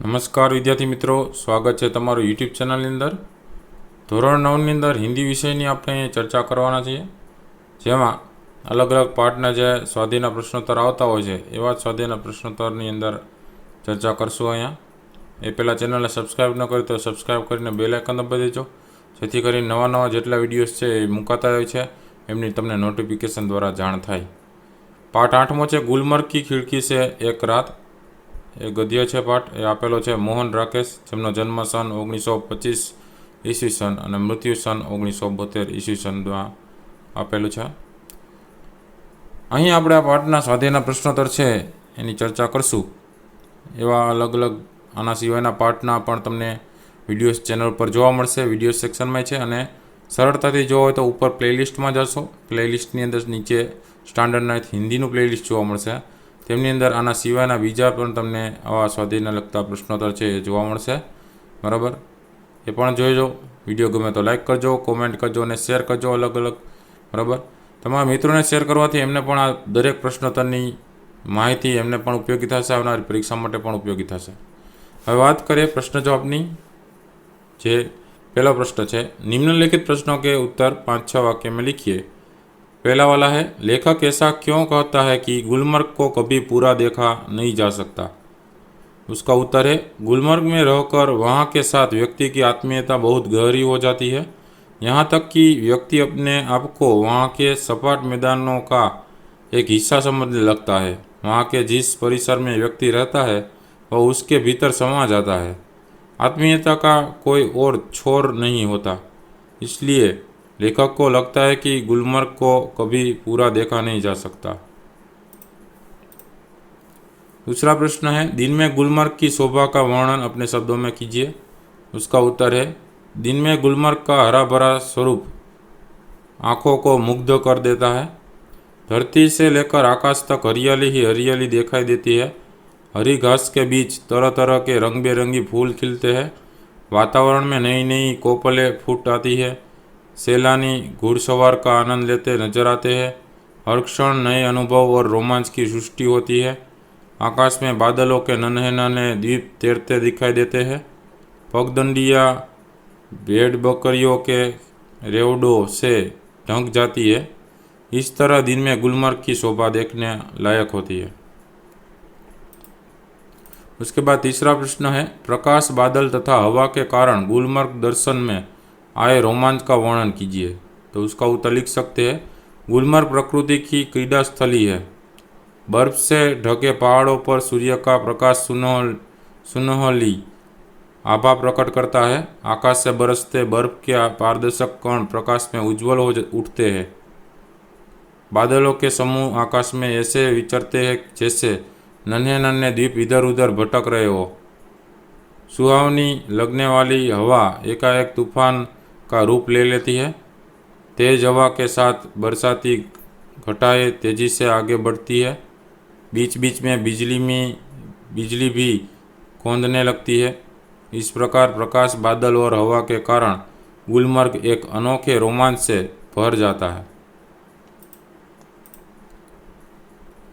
નમસ્કાર વિદ્યાર્થી મિત્રો, સ્વાગત છે તમારું યુટ્યુબ ચેનલની અંદર। ધોરણ 9ની અંદર હિન્દી વિષયની આપણે ચર્ચા કરવાના છીએ, જેમાં અલગ અલગ પાઠના જે સ્વાધ્યાયના પ્રશ્નોત્તર આવતા હોય છે એવા જ સ્વાધ્યાયના પ્રશ્નોત્તરની અંદર ચર્ચા કરશું। અહીંયા એ પહેલાં ચેનલને સબસ્ક્રાઈબ ન કરી તો સબસ્ક્રાઈબ કરીને બેલ આઇકન દબાવી દેજો, જેથી કરીને નવા જેટલા વિડીયોઝ છે એ મુકાતા હોય છે એમની તમને નોટિફિકેશન દ્વારા જાણ થાય। પાઠ 8મો છે ગુલમર્ગ કી ખિડકી સે એક રાત। એ ગદ્ય છે પાઠ, એ આપેલો છે મોહન રાકેશ, જેમનો જન્મ સન 1925 ઈસવીસન અને મૃત્યુ સન 1972 ઈસવીસનમાં આપેલું છે। અહીં આપણે આ પાઠના સ્વાધ્યાયના પ્રશ્નોત્તર છે એની ચર્ચા કરશું। એવા અલગ અલગ આના સિવાયના પાઠના પણ તમને વિડીયોઝ ચેનલ પર જોવા મળશે, વિડીયો સેક્શનમાં છે, અને સરળતાથી જોવા હોય તો ઉપર પ્લેલિસ્ટમાં જશો, પ્લેલિસ્ટની અંદર નીચે સ્ટાન્ડર્ડ 9th હિન્દીનું પ્લેલિસ્ટ જોવા મળશે। તેમની અંદર આના સિવાયના બીજા પણ તમને આવા સ્વાધ્યાયને લગતા પ્રશ્નોત્તર છે એ જોવા મળશે, બરાબર? એ પણ જોઈજો। વિડીયો ગમે તો લાઇક કરજો, કોમેન્ટ કરજો અને શેર કરજો અલગ અલગ, બરાબર? તમારા મિત્રોને શેર કરવાથી એમને પણ આ દરેક પ્રશ્નોત્તરની માહિતી એમને પણ ઉપયોગી થશે, આવનારી પરીક્ષા માટે પણ ઉપયોગી થશે। હવે વાત કરીએ પ્રશ્ન જવાબની। જે पहला प्रश्न है, निम्नलिखित प्रश्नों के उत्तर 5-6 वाक्य में लिखिए। पहला वाला है, लेखक ऐसा क्यों कहता है कि गुलमर्ग को कभी पूरा देखा नहीं जा सकता? उसका उत्तर है, गुलमर्ग में रहकर वहाँ के साथ व्यक्ति की आत्मीयता बहुत गहरी हो जाती है, यहाँ तक कि व्यक्ति अपने आप को वहाँ के सपाट मैदानों का एक हिस्सा समझने लगता है। वहाँ के जिस परिसर में व्यक्ति रहता है वह उसके भीतर समा जाता है। आत्मीयता का कोई और छोर नहीं होता, इसलिए लेखक को लगता है कि गुलमर्ग को कभी पूरा देखा नहीं जा सकता। दूसरा प्रश्न है, दिन में गुलमर्ग की शोभा का वर्णन अपने शब्दों में कीजिए। उसका उत्तर है, दिन में गुलमर्ग का हरा भरा स्वरूप आँखों को मुग्ध कर देता है। धरती से लेकर आकाश तक हरियाली ही हरियाली दिखाई देती है। हरी घास के बीच तरह तरह के रंग बिरंगी फूल खिलते हैं। वातावरण में नई नई कोपलें फूट आती है। सैलानी घुड़सवार का आनंद लेते नजर आते हैं। हर क्षण नए अनुभव और रोमांच की सृष्टि होती है। आकाश में बादलों के नन्हे नन्हे द्वीप तैरते दिखाई देते हैं। पगडंडियाँ भेड़ बकरियों के रेवड़ों से ढक जाती है। इस तरह दिन में गुलमर्ग की शोभा देखने लायक होती है। उसके बाद तीसरा प्रश्न है, प्रकाश, बादल तथा हवा के कारण गुलमर्ग दर्शन में आए रोमांच का वर्णन कीजिए। तो उसका उत्तर लिख सकते हैं, गुलमर्ग प्रकृति की क्रीड़ा स्थली है। बर्फ से ढके पहाड़ों पर सूर्य का प्रकाश सुनहली आभा प्रकट करता है। आकाश से बरसते बर्फ के पारदर्शक कण प्रकाश में उज्जवल हो उठते हैं। बादलों के समूह आकाश में ऐसे विचरते हैं जैसे नन्हे नन्हे द्वीप इधर उधर भटक रहे हो। सुहावनी लगने वाली हवा एकाएक तूफान का रूप ले लेती है। तेज हवा के साथ बरसाती घटाएं तेजी से आगे बढ़ती है। बीच बीच में बिजली भी कौंधने लगती है। इस प्रकार प्रकाश, बादल और हवा के कारण गुलमर्ग एक अनोखे रोमांच से भर जाता है।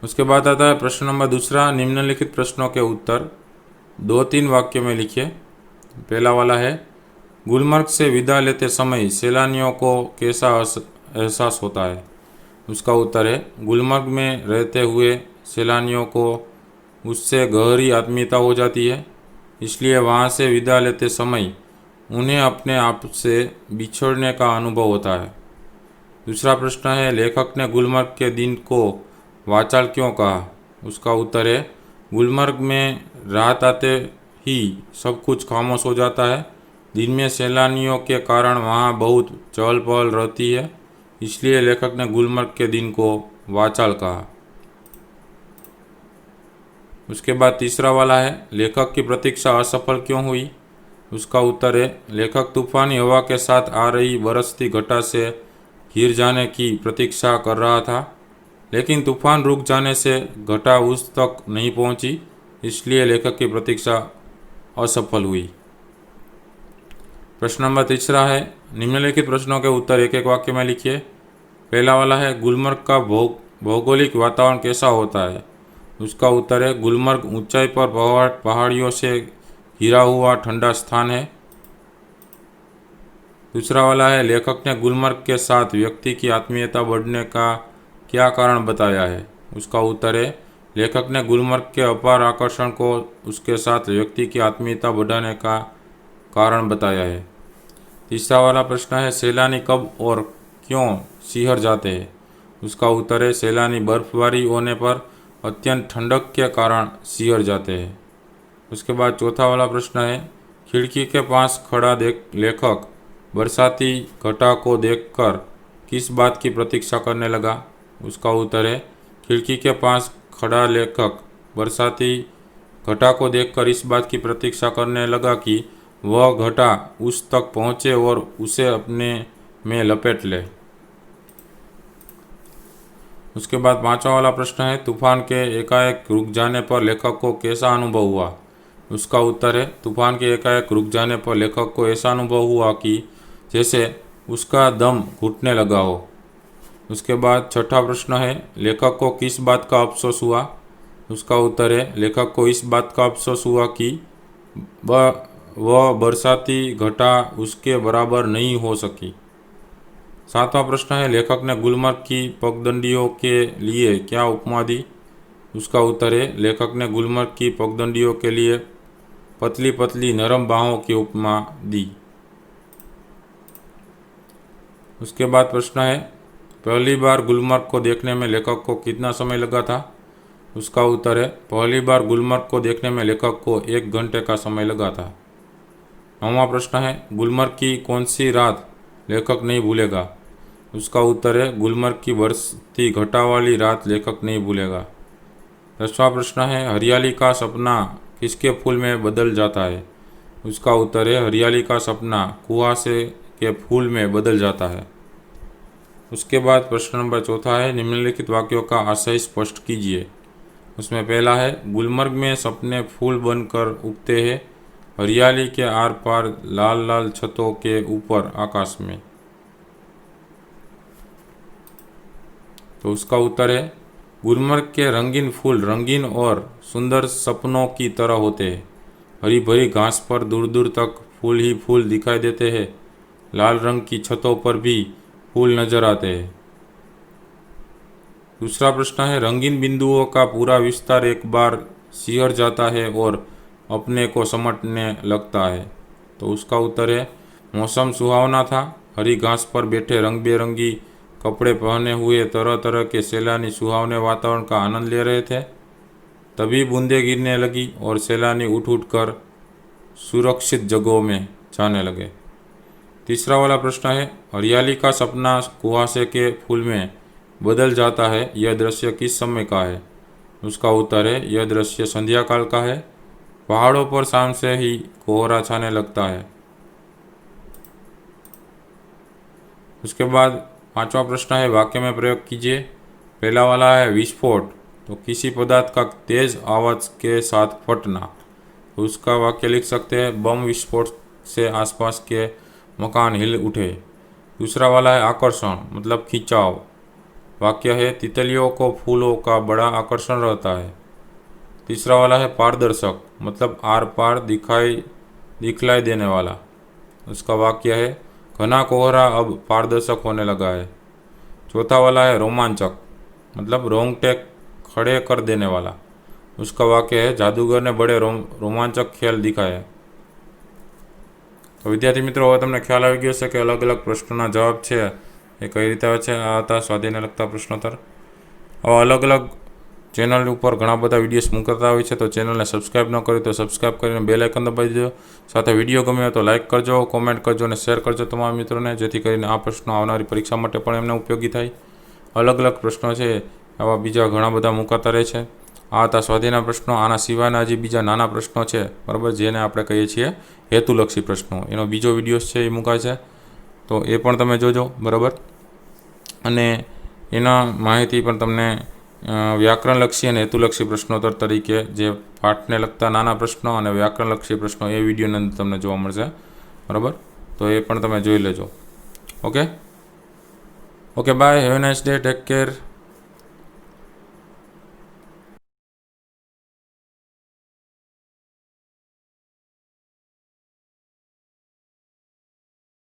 उसके बाद आता है प्रश्न नंबर दूसरा, निम्नलिखित प्रश्नों के उत्तर 2-3 वाक्य में लिखिए। पहला वाला है, गुलमर्ग से विदा लेते समय सैलानियों को कैसा एहसास होता है? उसका उत्तर है, गुलमर्ग में रहते हुए सैलानियों को उससे गहरी आत्मीयता हो जाती है, इसलिए वहाँ से विदा लेते समय उन्हें अपने आप से बिछड़ने का अनुभव होता है। दूसरा प्रश्न है, लेखक ने गुलमर्ग के दिन को वाचाल क्यों कहा? उसका उत्तर है, गुलमर्ग में रात आते ही सब कुछ खामोश हो जाता है। दिन में सैलानियों के कारण वहाँ बहुत चहल पहल रहती है, इसलिए लेखक ने गुलमर्ग के दिन को वाचाल कहा। उसके बाद तीसरा वाला है, लेखक की प्रतीक्षा असफल क्यों हुई? उसका उत्तर है, लेखक तूफानी हवा के साथ आ रही बरसती घटा से घिर जाने की प्रतीक्षा कर रहा था, लेकिन तूफान रुक जाने से घटा उस तक नहीं पहुंची, इसलिए लेखक की प्रतीक्षा असफल हुई। प्रश्न नंबर तीसरा है, निम्नलिखित प्रश्नों के उत्तर एक एक वाक्य में लिखिए। पहला वाला है, गुलमर्ग का भौगोलिक वातावरण कैसा होता है? उसका उत्तर है, गुलमर्ग ऊंचाई पर पहाड़ियों से घिरा हुआ ठंडा स्थान है। दूसरा वाला है, लेखक ने गुलमर्ग के साथ व्यक्ति की आत्मीयता बढ़ने का क्या कारण बताया है। उसका उत्तर है, लेखक ने गुलमर्ग के अपार आकर्षण को उसके साथ व्यक्ति की आत्मीयता बढ़ाने का कारण बताया है। तीसरा वाला प्रश्न है, सैलानी कब और क्यों सीहर जाते हैं। उसका उत्तर है, सैलानी बर्फबारी होने पर अत्यंत ठंडक के कारण सीहर जाते हैं। उसके बाद चौथा वाला प्रश्न है, खिड़की के पास खड़ा लेखक बरसाती घटा को देखकर किस बात की प्रतीक्षा करने लगा। उसका उत्तर है, खिड़की के पास खड़ा लेखक बरसाती घटा को देखकर इस बात की प्रतीक्षा करने लगा कि वह घटा उस तक पहुँचे और उसे अपने में लपेट ले। उसके बाद पांचवा वाला प्रश्न है, तूफान के एकाएक रुक जाने पर लेखक को कैसा अनुभव हुआ। उसका उत्तर है, तूफान के एकाएक रुक जाने पर लेखक को ऐसा अनुभव हुआ कि जैसे उसका दम घुटने लगा हो। उसके बाद छठा प्रश्न है, लेखक को किस बात का अफसोस हुआ। उसका उत्तर है, लेखक को इस बात का अफसोस हुआ कि वह बरसाती घटा उसके बराबर नहीं हो सकी। सातवां प्रश्न है, लेखक ने गुलमर्ग की पगडंडियों के लिए क्या उपमा दी। उसका उत्तर है, लेखक ने गुलमर्ग की पगडंडियों के लिए पतली पतली नरम बाहों की उपमा दी। उसके बाद प्रश्न है, पहली बार गुलमर्ग को देखने में लेखक को कितना समय लगा था। उसका उत्तर है, पहली बार गुलमर्ग को देखने में लेखक को 1 घंटे का समय लगा था। नौवां प्रश्न है, गुलमर्ग की कौन सी रात लेखक नहीं भूलेगा। उसका उत्तर है, गुलमर्ग की बरसती घटा वाली रात लेखक नहीं भूलेगा। 10वां प्रश्न है, हरियाली का सपना किसके फूल में बदल जाता है। उसका उत्तर है, हरियाली का सपना कुहासे के फूल में बदल जाता है। उसके बाद प्रश्न नंबर चौथा है, निम्नलिखित वाक्यों का आशय स्पष्ट कीजिए। उसमें पहला है, गुलमर्ग में सपने फूल बनकर उगते हैं, हरियाली के आर पार लाल लाल छतों के ऊपर आकाश में। तो उसका उत्तर है, गुलमर्ग के रंगीन फूल रंगीन और सुंदर सपनों की तरह होते हैं। हरी भरी घास पर दूर दूर तक फूल ही फूल दिखाई देते हैं। लाल रंग की छतों पर भी फूल नजर आते हैं। दूसरा प्रश्न है, रंगीन बिंदुओं का पूरा विस्तार एक बार सिहर जाता है और अपने को समटने लगता है। तो उसका उत्तर है, मौसम सुहावना था। हरी घास पर बैठे रंग बेरंगी कपड़े पहने हुए तरह तरह के सैलानी सुहावने वातावरण का आनंद ले रहे थे। तभी बूंदें गिरने लगी और सैलानी उठ उठ कर सुरक्षित जगहों में जाने लगे। तीसरा वाला प्रश्न है, हरियाली का सपना कुहासे के फूल में बदल जाता है, यह दृश्य किस समय का है। उसका उत्तर है, यह दृश्य संध्या काल का है। पहाड़ों पर शाम से ही कोहरा छाने लगता है। उसके बाद पांचवा प्रश्न है, वाक्य में प्रयोग कीजिए। पहला वाला है विस्फोट, तो किसी पदार्थ का तेज आवाज के साथ फटना। तो उसका वाक्य लिख सकते हैं, बम विस्फोट से आसपास के मकान हिल उठे। दूसरा वाला है आकर्षण, मतलब खिंचाव। वाक्य है, तितलियों को फूलों का बड़ा आकर्षण रहता है। तीसरा वाला है पारदर्शक, मतलब आर पार दिखलाई देने वाला। उसका वाक्य है, घना कोहरा अब पारदर्शक होने लगा है। चौथा वाला है रोमांचक, मतलब रोंगटे खड़े कर देने वाला। उसका वाक्य है, जादूगर ने बड़े रोमांचक खेल दिखाए। तो विद्यार्थी मित्रों, હવે તમને ખ્યાલ આવી ગયો છે કે અલગ અલગ પ્રશ્નોના જવાબ છે એ કઈ રીતે આવે છે। આ હતા સ્વાધ્યાયને લગતા પ્રશ્નોત્તર। આવા અલગ અલગ ચેનલ ઉપર ઘણા બધા વિડીયોઝ મૂકતા હોય છે, તો ચેનલને સબસ્ક્રાઈબ ન કરી તો સબસ્ક્રાઈબ કરીને બેલ આઇકન દબાવી દેજો। સાથે વિડીયો ગમ્યો હોય તો લાઇક કરજો, કોમેન્ટ કરજો અને શેર કરજો તમારા મિત્રોને, જેથી કરીને આ પ્રશ્નો આવનારી પરીક્ષા માટે પણ એમને ઉપયોગી થાય। અલગ અલગ પ્રશ્નો છે આવા બીજા ઘણા બધા મૂકાતા રહે છે। આ હતા સ્વાધ્યાયના પ્રશ્નો। આના સિવાયના હજી બીજા નાના પ્રશ્નો છે, બરાબર, જેને આપણે કહીએ છીએ હેતુલક્ષી પ્રશ્નો। એનો બીજો વિડીયો છે એ મૂકાય છે, તો એ પણ તમે જોજો, બરાબર। અને એના માહિતી પણ તમને વ્યાકરણલક્ષી અને હેતુલક્ષી પ્રશ્નોત્તર તરીકે જે પાઠને લગતા નાના પ્રશ્નો અને વ્યાકરણલક્ષી પ્રશ્નો એ વિડીયોની અંદર તમને જોવા મળશે, બરાબર। તો એ પણ તમે જોઈ લેજો। Okay, bye, have a nice day, take care.